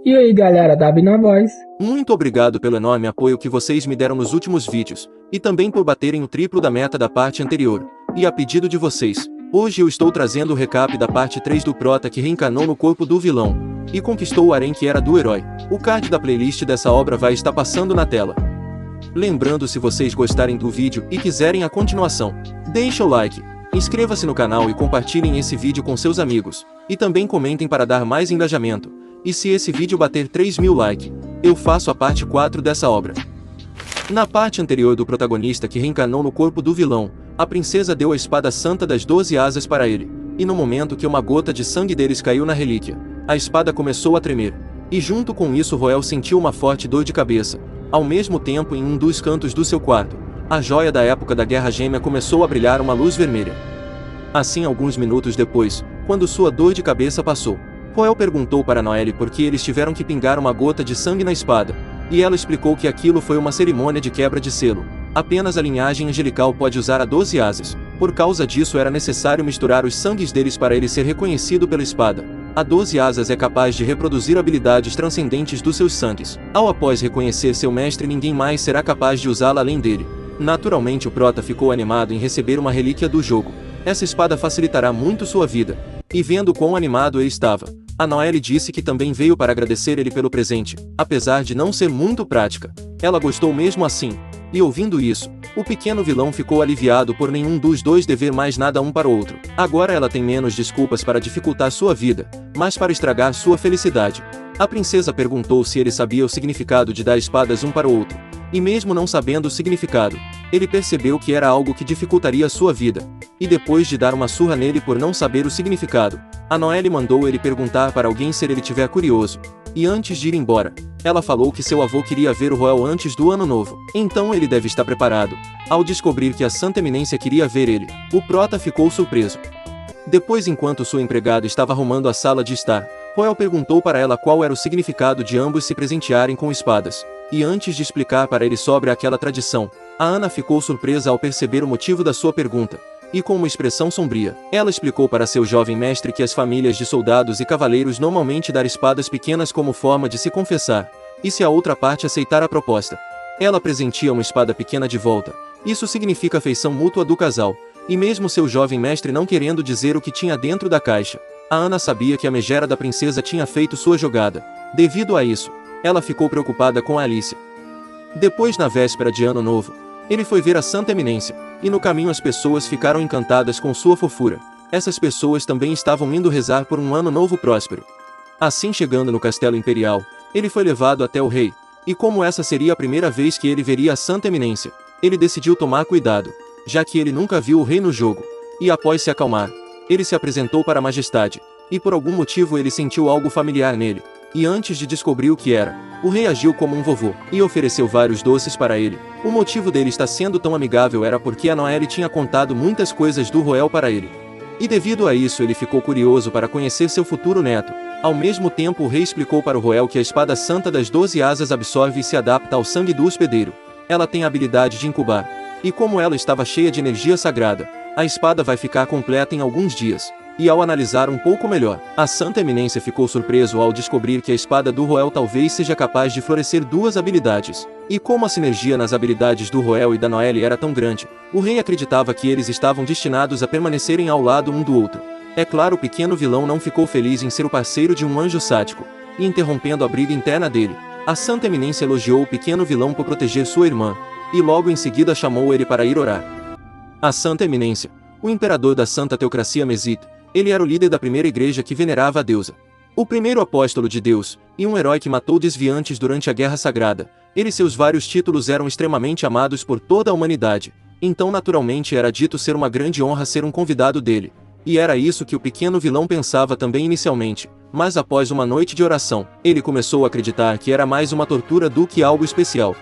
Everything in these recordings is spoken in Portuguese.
E aí galera, Dabi na voz. Muito obrigado pelo enorme apoio que vocês me deram nos últimos vídeos, e também por baterem o triplo da meta da parte anterior. E a pedido de vocês, hoje eu estou trazendo o recap da parte 3 do Prota que reencarnou no corpo do vilão, e conquistou o harém que era do herói. O card da playlist dessa obra vai estar passando na tela. Lembrando, se vocês gostarem do vídeo e quiserem a continuação, deixa o like, inscreva-se no canal e compartilhem esse vídeo com seus amigos, e também comentem para dar mais engajamento. E se esse vídeo bater 3.000 likes, eu faço a parte 4 dessa obra. Na parte anterior do protagonista que reencarnou no corpo do vilão, a princesa deu a espada santa das 12 asas para ele, e no momento que uma gota de sangue deles caiu na relíquia, a espada começou a tremer, e junto com isso Roel sentiu uma forte dor de cabeça. Ao mesmo tempo, em um dos cantos do seu quarto, a joia da época da Guerra Gêmea começou a brilhar uma luz vermelha. Assim, alguns minutos depois, quando sua dor de cabeça passou, Roel perguntou para Noelle por que eles tiveram que pingar uma gota de sangue na espada, e ela explicou que aquilo foi uma cerimônia de quebra de selo. Apenas a linhagem angelical pode usar a 12 asas, por causa disso era necessário misturar os sangues deles para ele ser reconhecido pela espada. A 12 asas é capaz de reproduzir habilidades transcendentes dos seus sangues. Após reconhecer seu mestre, ninguém mais será capaz de usá-la além dele. Naturalmente o Prota ficou animado em receber uma relíquia do jogo. Essa espada facilitará muito sua vida. E vendo quão animado ele estava, a Noelle disse que também veio para agradecer ele pelo presente, apesar de não ser muito prática. Ela gostou mesmo assim. E ouvindo isso, o pequeno vilão ficou aliviado por nenhum dos dois dever mais nada um para o outro. Agora ela tem menos desculpas para dificultar sua vida, mas para estragar sua felicidade. A princesa perguntou se ele sabia o significado de dar espadas um para o outro, e mesmo não sabendo o significado, ele percebeu que era algo que dificultaria sua vida. E depois de dar uma surra nele por não saber o significado, a Noelle mandou ele perguntar para alguém se ele tiver curioso. E antes de ir embora, ela falou que seu avô queria ver o Roel antes do ano novo. Então ele deve estar preparado. Ao descobrir que a Santa Eminência queria ver ele, o Prota ficou surpreso. Depois, enquanto sua empregada estava arrumando a sala de estar, Roel perguntou para ela qual era o significado de ambos se presentearem com espadas. E antes de explicar para ele sobre aquela tradição, a Ana ficou surpresa ao perceber o motivo da sua pergunta. E com uma expressão sombria, ela explicou para seu jovem mestre que as famílias de soldados e cavaleiros normalmente dão espadas pequenas como forma de se confessar, e se a outra parte aceitar a proposta, ela presentia uma espada pequena de volta. Isso significa afeição mútua do casal, e mesmo seu jovem mestre não querendo dizer o que tinha dentro da caixa, a Ana sabia que a megera da princesa tinha feito sua jogada. Devido a isso, ela ficou preocupada com a Alicia. Depois, na véspera de Ano Novo, ele foi ver a Santa Eminência, e no caminho as pessoas ficaram encantadas com sua fofura. Essas pessoas também estavam indo rezar por um ano novo próspero. Assim, chegando no castelo imperial, ele foi levado até o rei, e como essa seria a primeira vez que ele veria a Santa Eminência, ele decidiu tomar cuidado, já que ele nunca viu o rei no jogo. E após se acalmar, ele se apresentou para a majestade, e por algum motivo ele sentiu algo familiar nele. E antes de descobrir o que era, o rei agiu como um vovô, e ofereceu vários doces para ele. O motivo dele estar sendo tão amigável era porque a Noelle tinha contado muitas coisas do Roel para ele. E devido a isso ele ficou curioso para conhecer seu futuro neto. Ao mesmo tempo o rei explicou para o Roel que a espada santa das 12 asas absorve e se adapta ao sangue do hospedeiro. Ela tem a habilidade de incubar. E como ela estava cheia de energia sagrada, a espada vai ficar completa em alguns dias. E ao analisar um pouco melhor, a Santa Eminência ficou surpreso ao descobrir que a espada do Roel talvez seja capaz de florescer duas habilidades. E como a sinergia nas habilidades do Roel e da Noelle era tão grande, o rei acreditava que eles estavam destinados a permanecerem ao lado um do outro. É claro, o pequeno vilão não ficou feliz em ser o parceiro de um anjo sádico, e interrompendo a briga interna dele, a Santa Eminência elogiou o pequeno vilão por proteger sua irmã, e logo em seguida chamou ele para ir orar. A Santa Eminência, o imperador da Santa Teocracia Mesite, ele era o líder da primeira igreja que venerava a deusa, o primeiro apóstolo de Deus, e um herói que matou desviantes durante a Guerra Sagrada. Ele e seus vários títulos eram extremamente amados por toda a humanidade, então naturalmente era dito ser uma grande honra ser um convidado dele. E era isso que o pequeno vilão pensava também inicialmente, mas após uma noite de oração, ele começou a acreditar que era mais uma tortura do que algo especial.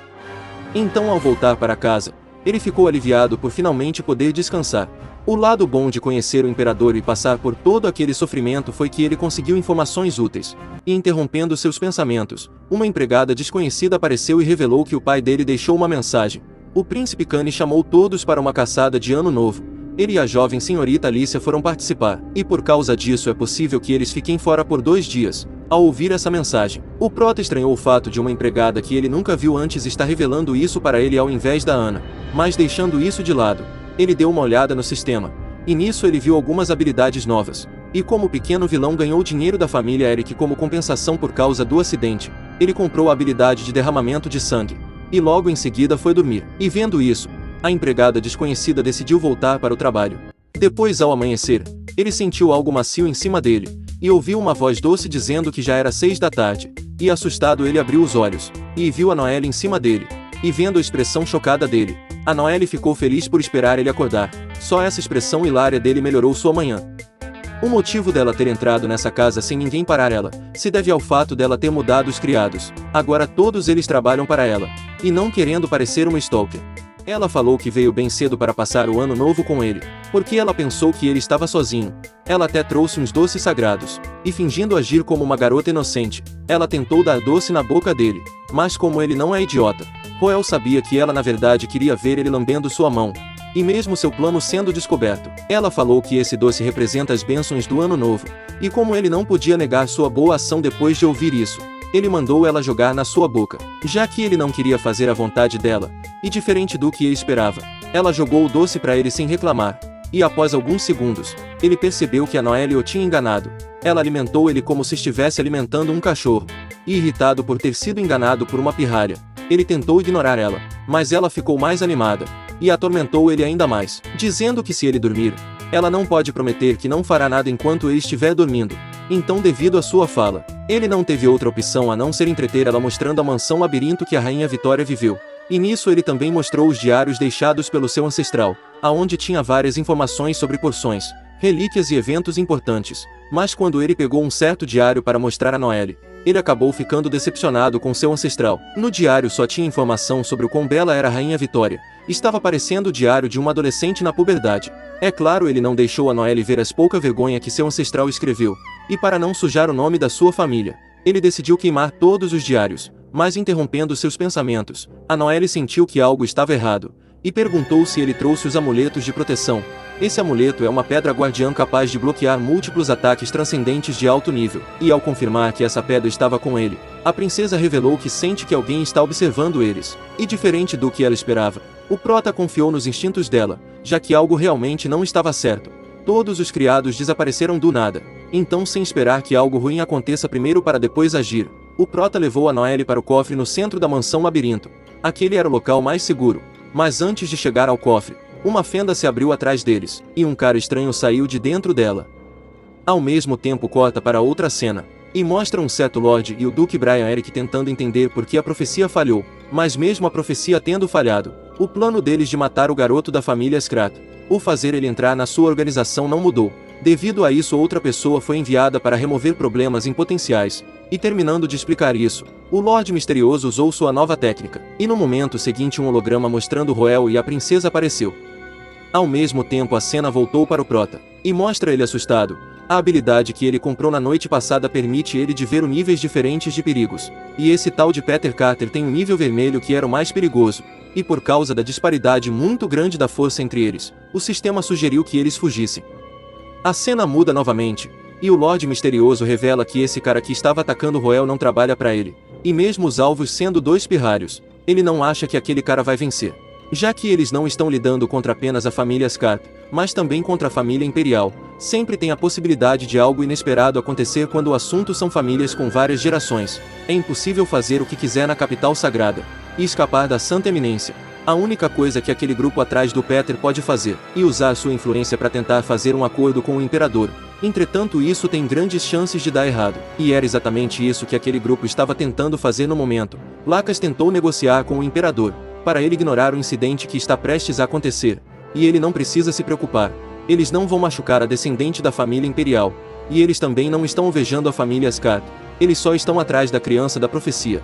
Então, ao voltar para casa, ele ficou aliviado por finalmente poder descansar. O lado bom de conhecer o imperador e passar por todo aquele sofrimento foi que ele conseguiu informações úteis. E interrompendo seus pensamentos, uma empregada desconhecida apareceu e revelou que o pai dele deixou uma mensagem. O príncipe Kani chamou todos para uma caçada de ano novo, Ele e a jovem senhorita Alicia foram participar, e por causa disso é possível que eles fiquem fora por 2 dias. Ao ouvir essa mensagem, o prota estranhou o fato de uma empregada que ele nunca viu antes estar revelando isso para ele ao invés da Ana. Mas deixando isso de lado, ele deu uma olhada no sistema, e nisso ele viu algumas habilidades novas. E como o pequeno vilão ganhou dinheiro da família Eric como compensação por causa do acidente, ele comprou a habilidade de derramamento de sangue, e logo em seguida foi dormir. E vendo isso, a empregada desconhecida decidiu voltar para o trabalho. Depois, ao amanhecer, ele sentiu algo macio em cima dele, e ouviu uma voz doce dizendo que já era 6 da tarde, e assustado ele abriu os olhos, e viu a Noelle em cima dele, e vendo a expressão chocada dele, a Noelle ficou feliz por esperar ele acordar. Só essa expressão hilária dele melhorou sua manhã. O motivo dela ter entrado nessa casa sem ninguém parar ela, se deve ao fato dela ter mudado os criados. Agora todos eles trabalham para ela, e não querendo parecer uma stalker. Ela falou que veio bem cedo para passar o ano novo com ele, porque ela pensou que ele estava sozinho. Ela até trouxe uns doces sagrados, e fingindo agir como uma garota inocente, ela tentou dar doce na boca dele, mas como ele não é idiota, Roel sabia que ela na verdade queria ver ele lambendo sua mão. E mesmo seu plano sendo descoberto, ela falou que esse doce representa as bênçãos do ano novo, e como ele não podia negar sua boa ação depois de ouvir isso, ele mandou ela jogar na sua boca, já que ele não queria fazer a vontade dela, e diferente do que ele esperava, ela jogou o doce para ele sem reclamar, e após alguns segundos, ele percebeu que a Noelle o tinha enganado. Ela alimentou ele como se estivesse alimentando um cachorro, e irritado por ter sido enganado por uma pirralha, ele tentou ignorar ela, mas ela ficou mais animada, e atormentou ele ainda mais, dizendo que se ele dormir, ela não pode prometer que não fará nada enquanto ele estiver dormindo. Então, devido à sua fala, ele não teve outra opção a não ser entreter ela mostrando a mansão labirinto que a rainha Vitória viveu. E nisso ele também mostrou os diários deixados pelo seu ancestral, aonde tinha várias informações sobre porções, relíquias e eventos importantes. Mas quando ele pegou um certo diário para mostrar a Noelle, ele acabou ficando decepcionado com seu ancestral. No diário só tinha informação sobre o quão bela era a rainha Vitória. Estava parecendo o diário de uma adolescente na puberdade. É claro, ele não deixou a Noelle ver as pouca vergonha que seu ancestral escreveu, e para não sujar o nome da sua família, ele decidiu queimar todos os diários. Mas interrompendo seus pensamentos, a Noelle sentiu que algo estava errado, e perguntou se ele trouxe os amuletos de proteção. Esse amuleto é uma pedra guardiã capaz de bloquear múltiplos ataques transcendentes de alto nível, e ao confirmar que essa pedra estava com ele, a princesa revelou que sente que alguém está observando eles, e diferente do que ela esperava, o prota confiou nos instintos dela, já que algo realmente não estava certo. Todos os criados desapareceram do nada, então sem esperar que algo ruim aconteça primeiro para depois agir, o prota levou a Noelle para o cofre no centro da mansão labirinto. Aquele era o local mais seguro, mas antes de chegar ao cofre, uma fenda se abriu atrás deles, e um cara estranho saiu de dentro dela. Ao mesmo tempo corta para outra cena, e mostra um certo Lorde e o Duque Brian Eric tentando entender por que a profecia falhou, mas mesmo a profecia tendo falhado, o plano deles de matar o garoto da família Scrat, ou fazer ele entrar na sua organização não mudou. Devido a isso outra pessoa foi enviada para remover problemas em potenciais, e terminando de explicar isso, o Lorde Misterioso usou sua nova técnica, e no momento seguinte um holograma mostrando Roel e a princesa apareceu. Ao mesmo tempo a cena voltou para o prota, e mostra ele assustado. A habilidade que ele comprou na noite passada permite ele de ver níveis diferentes de perigos, e esse tal de Peter Carter tem um nível vermelho que era o mais perigoso, e por causa da disparidade muito grande da força entre eles, o sistema sugeriu que eles fugissem. A cena muda novamente, e o Lorde Misterioso revela que esse cara que estava atacando Roel não trabalha para ele, e mesmo os alvos sendo 2 pirralhos, ele não acha que aquele cara vai vencer. Já que eles não estão lidando contra apenas a família Scarp, mas também contra a família Imperial, sempre tem a possibilidade de algo inesperado acontecer quando o assunto são famílias com várias gerações. É impossível fazer o que quiser na capital sagrada, e escapar da Santa Eminência. A única coisa que aquele grupo atrás do Peter pode fazer, e usar sua influência para tentar fazer um acordo com o Imperador. Entretanto isso tem grandes chances de dar errado, e era exatamente isso que aquele grupo estava tentando fazer no momento. Lacas tentou negociar com o Imperador, para ele ignorar o incidente que está prestes a acontecer, e ele não precisa se preocupar. Eles não vão machucar a descendente da família Imperial, e eles também não estão alvejando a família Asgard, eles só estão atrás da criança da profecia.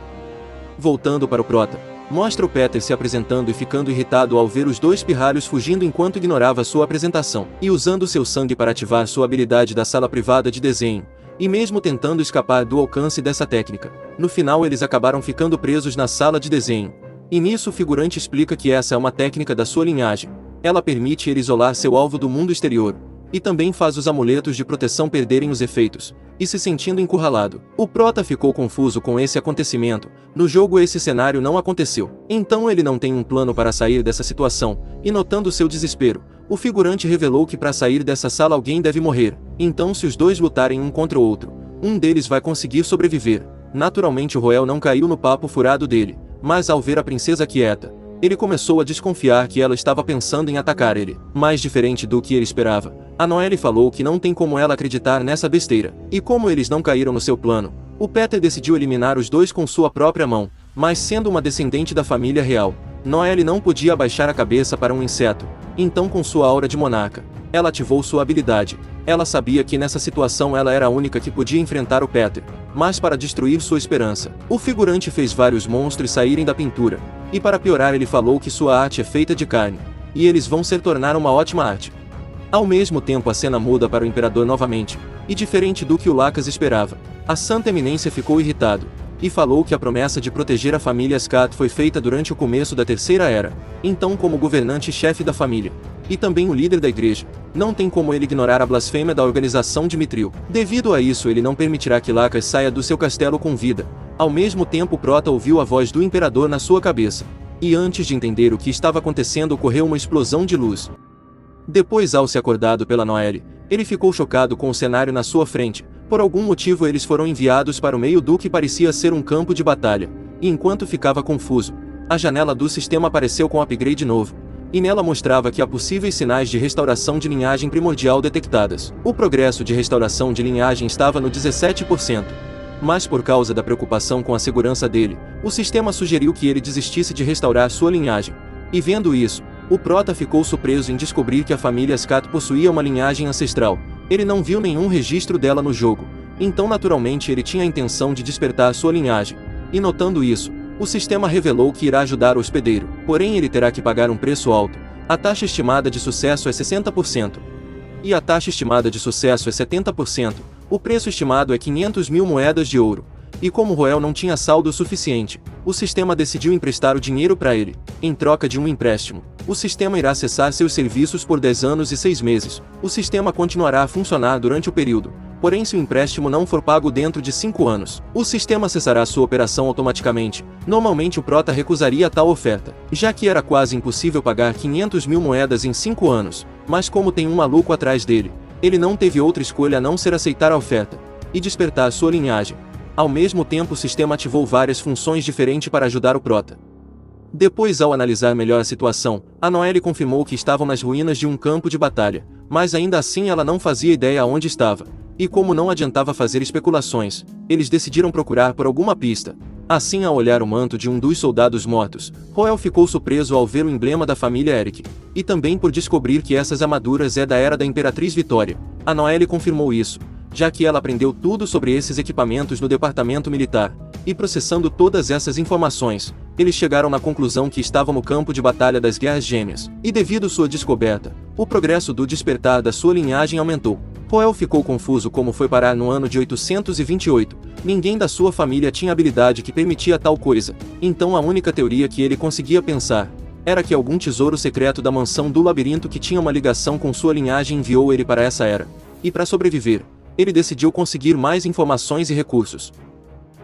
Voltando para o prota, mostra o Peter se apresentando e ficando irritado ao ver os 2 pirralhos fugindo enquanto ignorava sua apresentação, e usando seu sangue para ativar sua habilidade da sala privada de desenho, e mesmo tentando escapar do alcance dessa técnica, no final eles acabaram ficando presos na sala de desenho. E nisso o figurante explica que essa é uma técnica da sua linhagem. Ela permite ele isolar seu alvo do mundo exterior, e também faz os amuletos de proteção perderem os efeitos, e se sentindo encurralado. O prota ficou confuso com esse acontecimento. No jogo esse cenário não aconteceu. Então ele não tem um plano para sair dessa situação, e notando seu desespero, o figurante revelou que para sair dessa sala alguém deve morrer. Então se os dois lutarem um contra o outro, um deles vai conseguir sobreviver. Naturalmente o Roel não caiu no papo furado dele, mas ao ver a princesa quieta, ele começou a desconfiar que ela estava pensando em atacar ele. Mais diferente do que ele esperava, a Noelle falou que não tem como ela acreditar nessa besteira. E como eles não caíram no seu plano, o Peter decidiu eliminar os dois com sua própria mão. Mas sendo uma descendente da família real, Noelle não podia abaixar a cabeça para um inseto. Então com sua aura de monarca, ela ativou sua habilidade. Ela sabia que nessa situação ela era a única que podia enfrentar o Peter. Mas para destruir sua esperança, o figurante fez vários monstros saírem da pintura. E para piorar ele falou que sua arte é feita de carne, e eles vão se tornar uma ótima arte. Ao mesmo tempo a cena muda para o Imperador novamente, e diferente do que o Lacas esperava, a Santa Eminência ficou irritado, e falou que a promessa de proteger a família Scat foi feita durante o começo da Terceira Era. Então como governante-chefe da família, e também o líder da igreja, não tem como ele ignorar a blasfêmia da organização de Mithril. Devido a isso ele não permitirá que Lacas saia do seu castelo com vida. Ao mesmo tempo Prota ouviu a voz do Imperador na sua cabeça, e antes de entender o que estava acontecendo ocorreu uma explosão de luz. Depois ao ser acordado pela Noelle, ele ficou chocado com o cenário na sua frente. Por algum motivo eles foram enviados para o meio do que parecia ser um campo de batalha, e enquanto ficava confuso, a janela do sistema apareceu com um upgrade novo, e nela mostrava que há possíveis sinais de restauração de linhagem primordial detectadas. O progresso de restauração de linhagem estava no 17%. Mas por causa da preocupação com a segurança dele, o sistema sugeriu que ele desistisse de restaurar sua linhagem. E vendo isso, o Prota ficou surpreso em descobrir que a família Scat possuía uma linhagem ancestral. Ele não viu nenhum registro dela no jogo, então naturalmente ele tinha a intenção de despertar sua linhagem. E notando isso, o sistema revelou que irá ajudar o hospedeiro, porém ele terá que pagar um preço alto. A taxa estimada de sucesso é 60%. E a taxa estimada de sucesso é 70%. O preço estimado é 500 mil moedas de ouro. E como Roel não tinha saldo suficiente, o sistema decidiu emprestar o dinheiro para ele, em troca de um empréstimo. O sistema irá cessar seus serviços por 10 anos e 6 meses. O sistema continuará a funcionar durante o período, porém se o empréstimo não for pago dentro de 5 anos, o sistema cessará sua operação automaticamente. Normalmente o Prota recusaria tal oferta, já que era quase impossível pagar 500 mil moedas em 5 anos, mas como tem um maluco atrás dele, ele não teve outra escolha a não ser aceitar a oferta e despertar sua linhagem. Ao mesmo tempo o sistema ativou várias funções diferentes para ajudar o Prota. Depois ao analisar melhor a situação, a Noelle confirmou que estavam nas ruínas de um campo de batalha, mas ainda assim ela não fazia ideia aonde estava. E como não adiantava fazer especulações, eles decidiram procurar por alguma pista. Assim ao olhar o manto de um dos soldados mortos, Roel ficou surpreso ao ver o emblema da família Eric, e também por descobrir que essas armaduras é da era da Imperatriz Vitória. A Noelle confirmou isso, já que ela aprendeu tudo sobre esses equipamentos no departamento militar, e processando todas essas informações, eles chegaram na conclusão que estavam no campo de batalha das Guerras Gêmeas, e devido sua descoberta, o progresso do despertar da sua linhagem aumentou. Roel ficou confuso como foi parar no ano de 828, ninguém da sua família tinha habilidade que permitia tal coisa, então a única teoria que ele conseguia pensar era que algum tesouro secreto da mansão do labirinto que tinha uma ligação com sua linhagem enviou ele para essa era, e para sobreviver, ele decidiu conseguir mais informações e recursos.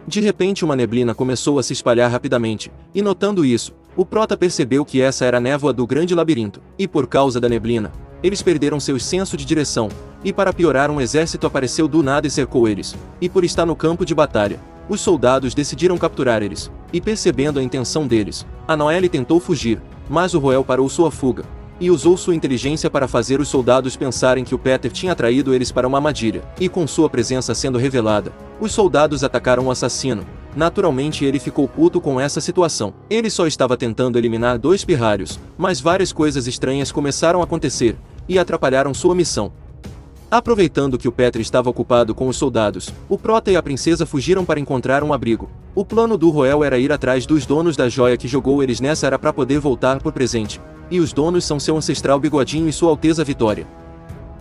De repente uma neblina começou a se espalhar rapidamente, e notando isso, o Prota percebeu que essa era a névoa do grande labirinto, e por causa da neblina, eles perderam seu senso de direção, e para piorar um exército apareceu do nada e cercou eles, e por estar no campo de batalha, os soldados decidiram capturar eles, e percebendo a intenção deles, a Noelle tentou fugir, mas o Roel parou sua fuga, e usou sua inteligência para fazer os soldados pensarem que o Peter tinha atraído eles para uma armadilha, e com sua presença sendo revelada, os soldados atacaram o assassino. Naturalmente ele ficou puto com essa situação. Ele só estava tentando eliminar 2 pirralhos, mas várias coisas estranhas começaram a acontecer, e atrapalharam sua missão. Aproveitando que o Peter estava ocupado com os soldados, o Prota e a princesa fugiram para encontrar um abrigo. O plano do Roel era ir atrás dos donos da joia que jogou eles nessa era para poder voltar por presente. E os donos são seu ancestral Bigodinho e sua Alteza Vitória.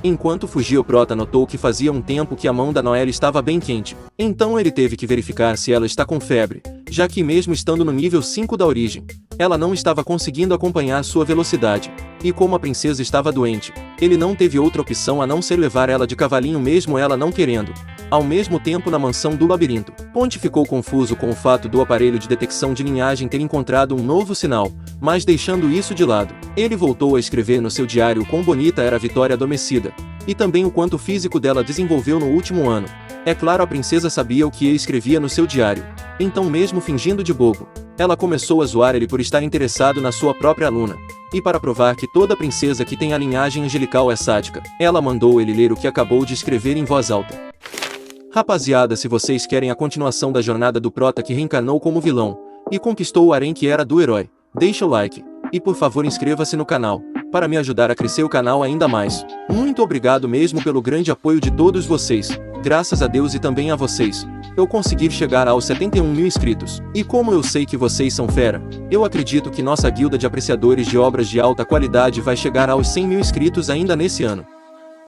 Enquanto fugia o Prota notou que fazia um tempo que a mão da Noelle estava bem quente. Então ele teve que verificar se ela está com febre, já que mesmo estando no nível 5 da origem, Ela não estava conseguindo acompanhar sua velocidade. E como a princesa estava doente, ele não teve outra opção a não ser levar ela de cavalinho mesmo ela não querendo. Ao mesmo tempo na mansão do labirinto, Ponte ficou confuso com o fato do aparelho de detecção de linhagem ter encontrado um novo sinal, mas deixando isso de lado, ele voltou a escrever no seu diário o quão bonita era a Vitória adormecida, e também o quanto o físico dela desenvolveu no último ano. É claro, a princesa sabia o que ele escrevia no seu diário. Então, mesmo fingindo de bobo, ela começou a zoar ele por estar interessado na sua própria aluna. E para provar que toda princesa que tem a linhagem angelical é sádica, ela mandou ele ler o que acabou de escrever em voz alta. Rapaziada, se vocês querem a continuação da jornada do prota que reencarnou como vilão e conquistou o harém que era do herói, deixa o like, e por favor inscreva-se no canal, para me ajudar a crescer o canal ainda mais. Muito obrigado mesmo pelo grande apoio de todos vocês. Graças a Deus e também a vocês, eu consegui chegar aos 71 mil inscritos. E como eu sei que vocês são fera, eu acredito que nossa guilda de apreciadores de obras de alta qualidade vai chegar aos 100 mil inscritos ainda nesse ano.